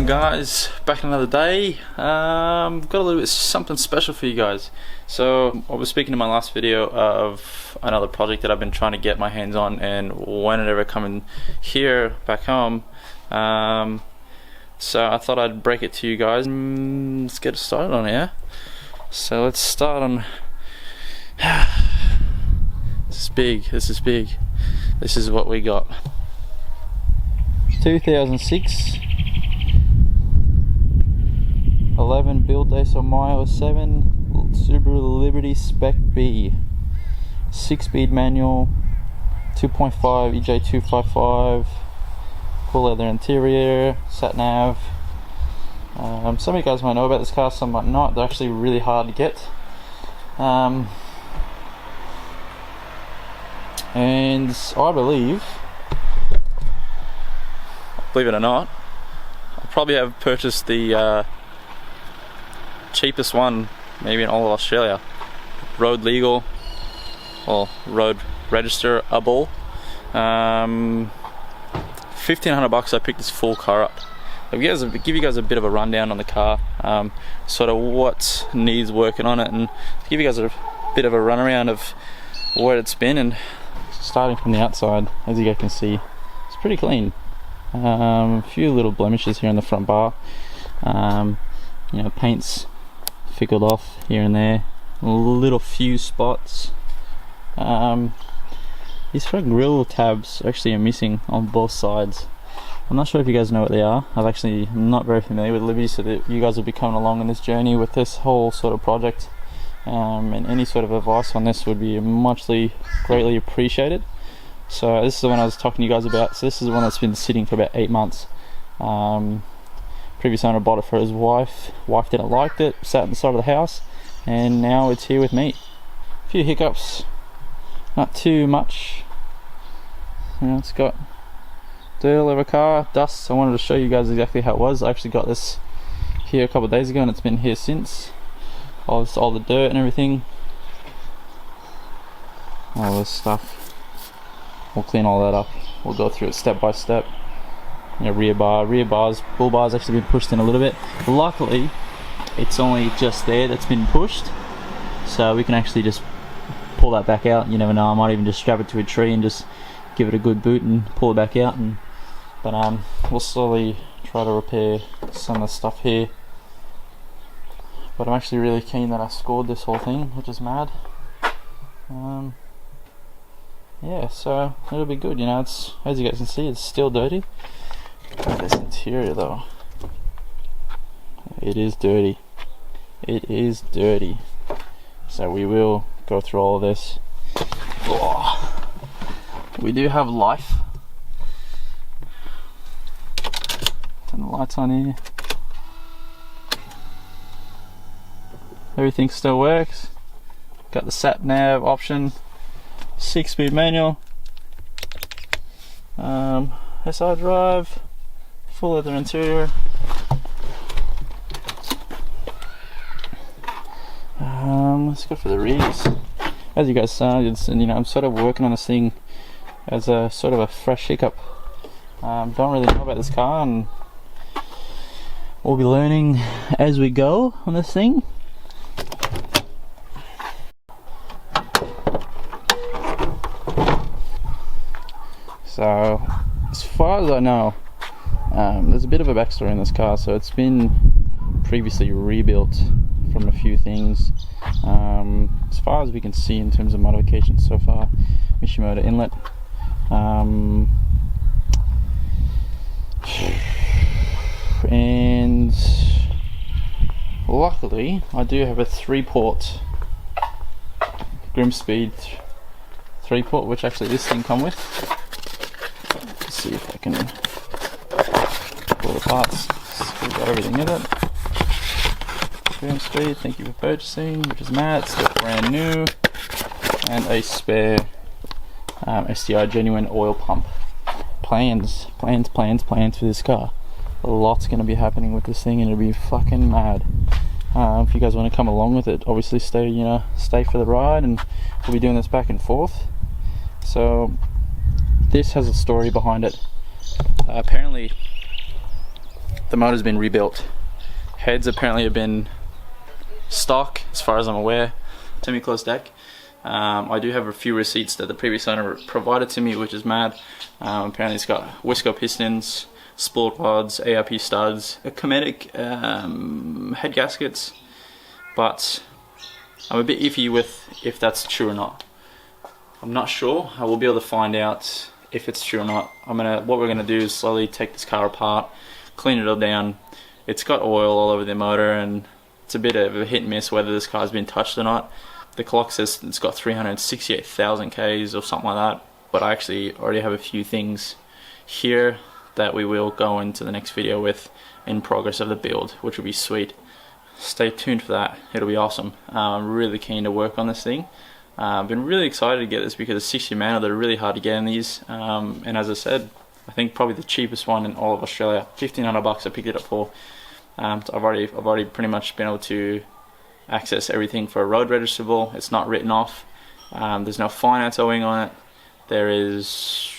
guys, back another day. Got a little bit something special for you guys. So I was speaking in my last video of another project that I've been trying to get my hands on, and when it ever coming here back home, so I thought I'd break it to you guys. Let's get started on it, yeah? So let's start on this is big, this is big. This is what we got. 2006 11 build day, so Mile 7 Subaru Liberty Spec B, 6-speed manual, 2.5 EJ255, full leather interior, sat nav. Some of you guys might know about this car, some might not. They're actually really hard to get. And I believe it or not, I probably have purchased the cheapest one maybe in all of Australia. Road legal, or road registerable. 1,500 bucks. I picked this full car up. I'll give you guys a bit of a rundown on the car, sort of what needs working on it, and give you guys a bit of a run around of what it's been. And starting from the outside, as you guys can see, it's pretty clean. A few little blemishes here in the front bar. You know, paint's fickled off here and there, little few spots. These front grille tabs actually are missing on both sides. I'm not sure if you guys know what they are. I'm not very familiar with Liberty, so that you guys will be coming along on this journey with this whole sort of project, and any sort of advice on this would be greatly appreciated. So this is the one I was talking to you guys about. So this is the one that's been sitting for about 8 months. Previous owner bought it for his wife. Wife didn't like it, sat on the side of the house, and now it's here with me. A few hiccups, not too much. You know, it's got dirt all over car, dust. I wanted to show you guys exactly how it was. I actually got this here a couple of days ago, and it's been here since. All the dirt and everything, all this stuff. We'll clean all that up. We'll go through it step by step. You know, rear bars, bull bars actually been pushed in a little bit. Luckily, it's only just there that's been pushed, so we can actually just pull that back out. You never know, I might even just strap it to a tree and just give it a good boot and pull it back out. But we'll slowly try to repair some of the stuff here. But I'm actually really keen that I scored this whole thing, which is mad. Yeah, so it'll be good. You know, it's, as you guys can see, it's still dirty. Look at this interior though. It is dirty. It is dirty. So we will go through all of this. Oh, we do have life. Turn the lights on here. Everything still works. Got the sat nav option. 6-speed manual. SI drive. Full leather interior. Let's go for the rears. As you guys saw, you know, I'm sort of working on this thing as a sort of a fresh hiccup. Don't really know about this car, and we'll be learning as we go on this thing. So, as far as I know, there's a bit of a backstory in this car. So it's been previously rebuilt from a few things. As far as we can see in terms of modifications so far, Mishimoto inlet. And luckily, I do have a 3-port Grimspeed 3-port, which actually this thing come with. See if I can pull the parts. We've got everything in it. Grimspeed, thank you for purchasing, which is Matt, still brand new, and a spare STI genuine oil pump. Plans for this car. A lot's going to be happening with this thing, and it'll be fucking mad. If you guys want to come along with it, obviously stay for the ride, and we'll be doing this back and forth. So this has a story behind it. Apparently the motor's been rebuilt. Heads apparently have been stock, as far as I'm aware. Semi-closed deck. I do have a few receipts that the previous owner provided to me, which is mad. Apparently it's got Wisco pistons, spool rods, ARP studs, a Cometic head gaskets, but I'm a bit iffy with if that's true or not. I'm not sure. I will be able to find out if it's true or not. What we're gonna do is slowly take this car apart, clean it all down. It's got oil all over the motor, and it's a bit of a hit and miss whether this car's been touched or not. The clock says it's got 368,000 Ks or something like that, but I actually already have a few things here that we will go into the next video with in progress of the build, which will be sweet. Stay tuned for that. It'll be awesome. I'm really keen to work on this thing. I've been really excited to get this because the 60 manual, they're really hard to get in these, and as I said, I think probably the cheapest one in all of Australia, $1,500 I picked it up for. So I've already pretty much been able to access everything for a road registerable. It's not written off. There's no finance owing on it. There is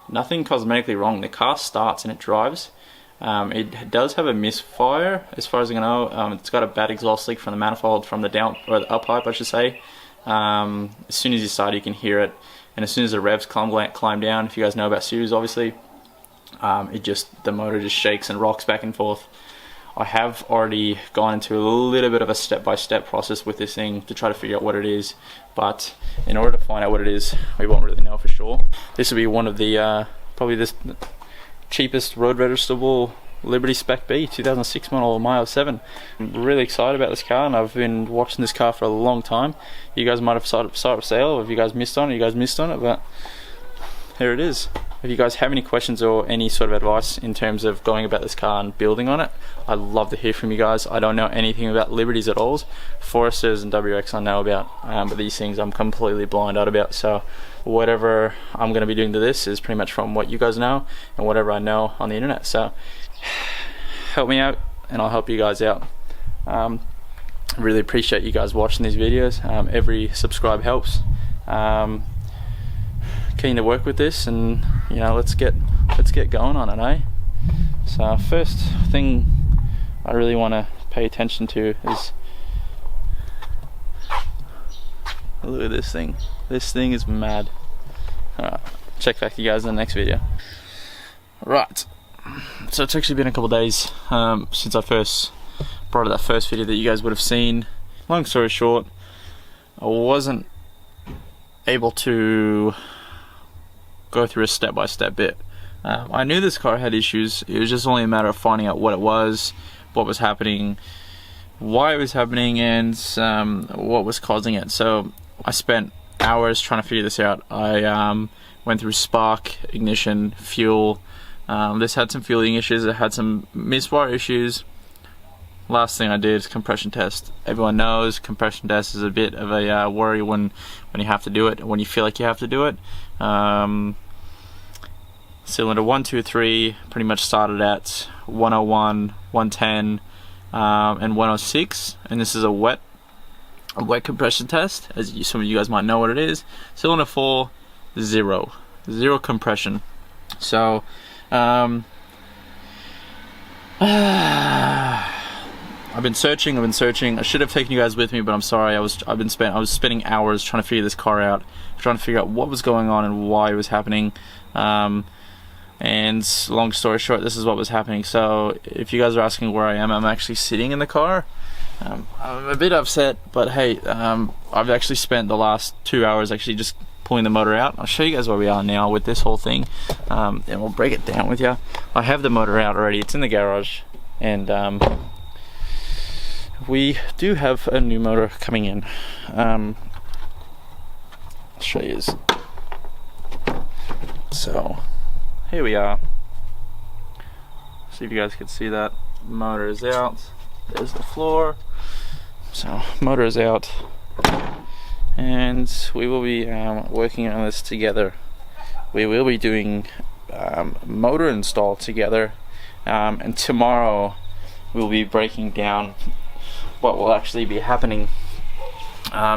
nothing cosmetically wrong. The car starts and it drives. It does have a misfire, as far as I know. It's got a bad exhaust leak from the manifold, from the down or the up pipe, I should say. As soon as you start, you can hear it, and as soon as the revs climb down, if you guys know about series, obviously, the motor just shakes and rocks back and forth. I have already gone into a little bit of a step-by-step process with this thing to try to figure out what it is, but in order to find out what it is, we won't really know for sure. This will be one of the probably this cheapest road registerable Liberty Spec B 2006 model Myo 7. I'm really excited about this car, and I've been watching this car for a long time. You guys might have saw it for sale, or if you guys missed on it, but here it is. If you guys have any questions or any sort of advice in terms of going about this car and building on it, I'd love to hear from you guys. I don't know anything about Liberties at all. Foresters and WX I know about, but these things I'm completely blind-eyed about. So whatever I'm going to be doing to this is pretty much from what you guys know and whatever I know on the internet. So help me out and I'll help you guys out. I really appreciate you guys watching these videos. Every subscribe helps. Keen to work with this, and you know, let's get going on it, eh? So first thing I really want to pay attention to is, look at this thing. This thing is mad. Alright, check back to you guys in the next video. Right, so it's actually been a couple of days since I first brought that first video that you guys would have seen. Long story short, I wasn't able to go through a step-by-step bit. I knew this car had issues. It was just only a matter of finding out what it was, what was happening, why it was happening, and what was causing it. So I spent hours trying to figure this out. I went through spark, ignition, fuel. This had some fueling issues. It had some misfire issues. Last thing I did is compression test. Everyone knows compression test is a bit of a worry when you have to do it, when you feel like you have to do it. Cylinder 1, 2, 3 pretty much started at 101, 110, and 106, and this is a wet compression test, as some of you guys might know what it is. Cylinder 4, zero compression. So I've been searching. I should have taken you guys with me, but I'm sorry. I was spending hours trying to figure this car out, trying to figure out what was going on and why it was happening. And long story short, this is what was happening. So if you guys are asking where I am, I'm actually sitting in the car. I'm a bit upset, but hey, I've actually spent the last 2 hours actually just pulling the motor out. I'll show you guys where we are now with this whole thing, and we'll break it down with you. I have the motor out already. It's in the garage, and we do have a new motor coming in. I'll show you. So here we are. See if you guys can see that. Motor is out. There's the floor. So motor is out, and we will be working on this together. We will be doing motor install together, and tomorrow we'll be breaking down what will actually be happening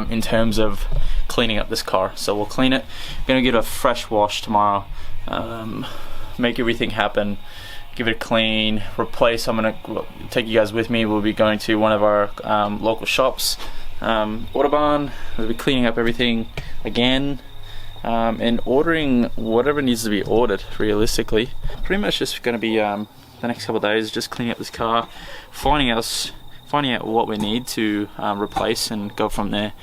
in terms of cleaning up this car. So we'll clean it. I'm gonna give it a fresh wash tomorrow, make everything happen, give it a clean, replace. I'm gonna take you guys with me. We'll be going to one of our local shops, Autobarn. We'll be cleaning up everything again, and ordering whatever needs to be ordered. Realistically, pretty much just going to be the next couple of days just cleaning up this car, finding out what we need to replace, and go from there.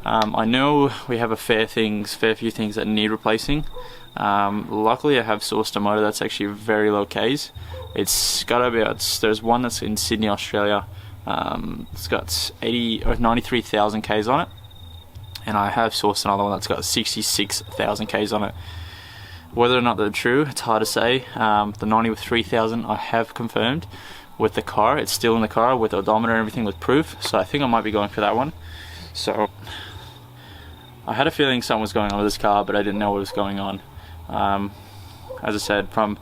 I know we have a fair few things that need replacing. Luckily I have sourced a motor that's actually very low Ks. It's got about, there's one that's in Sydney, Australia. It's got 93,000 Ks on it, and I have sourced another one that's got 66,000 Ks on it. Whether or not they're true, it's hard to say. The 93,000 I have confirmed with the car. It's still in the car with the odometer and everything with proof, so I think I might be going for that one. So I had a feeling something was going on with this car, but I didn't know what was going on. As I said, from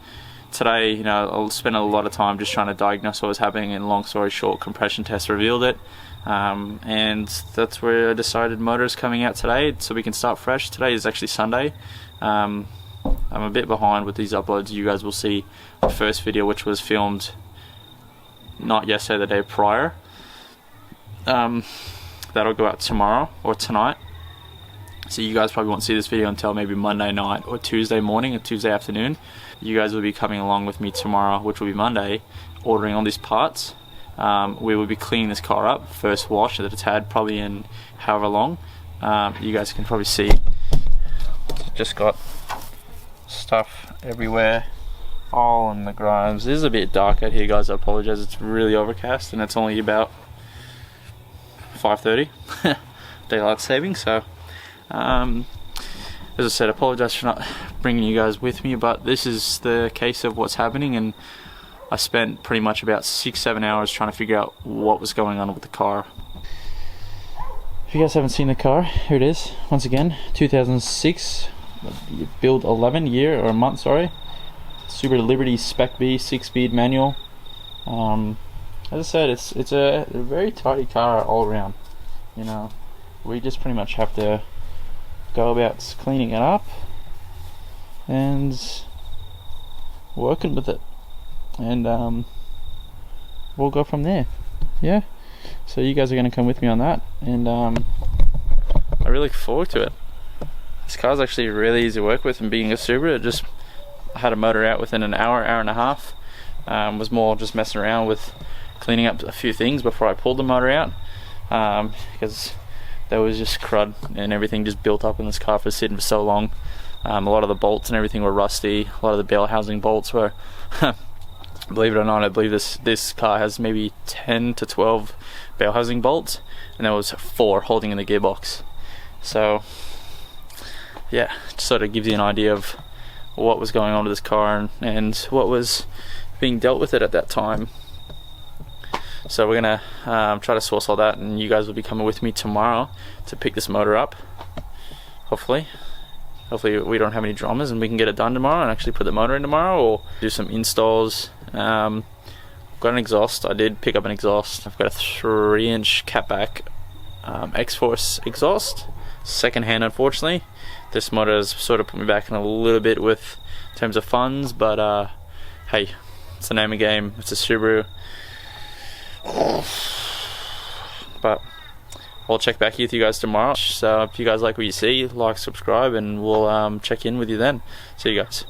today, you know, I'll spend a lot of time just trying to diagnose what was happening, and long story short, compression test revealed it. And that's where I decided motor is coming out today, so we can start fresh. Today is actually Sunday. I'm a bit behind with these uploads. You guys will see the first video, which was filmed not yesterday, the day prior. That'll go out tomorrow or tonight, so you guys probably won't see this video until maybe Monday night or Tuesday morning or Tuesday afternoon. You guys will be coming along with me tomorrow, which will be Monday, ordering all these parts. We will be cleaning this car up, first wash that it's had probably in however long. You guys can probably see just got stuff everywhere, all in the grimes. This is a bit dark out here, guys. I apologize, it's really overcast and it's only about 5:30 daylight saving, so as I said, I apologize for not bringing you guys with me, but this is the case of what's happening, and I spent pretty much about 6-7 hours trying to figure out what was going on with the car. If you guys haven't seen the car, here it is once again. 2006 build 11 year or month, sorry. Subaru Liberty Spec B 6-speed manual. As I said, it's a very tidy car all around. You know, we just pretty much have to go about cleaning it up and working with it, and we'll go from there. Yeah, so you guys are going to come with me on that, and I really look forward to it. This car's actually really easy to work with, and being a Subaru, it just had a motor out within an hour and a half. Was more just messing around with cleaning up a few things before I pulled the motor out, because there was just crud and everything just built up in this car for sitting for so long. A lot of the bolts and everything were rusty. A lot of the bell housing bolts were believe it or not, I believe this car has maybe 10 to 12 bell housing bolts, and there was 4 holding in the gearbox. So yeah, just sort of gives you an idea of what was going on with this car and what was being dealt with it at that time. So we're gonna try to source all that, and you guys will be coming with me tomorrow to pick this motor up. Hopefully we don't have any dramas and we can get it done tomorrow and actually put the motor in tomorrow, or do some installs. Got an exhaust. I did pick up an exhaust. I've got a 3-inch catback X-Force exhaust, second hand unfortunately. This motor has sort of put me back in a little bit with in terms of funds, but hey, it's the name of the game. It's a Subaru. But I'll check back with you guys tomorrow. So if you guys like what you see, like, subscribe, and we'll check in with you then. See you guys.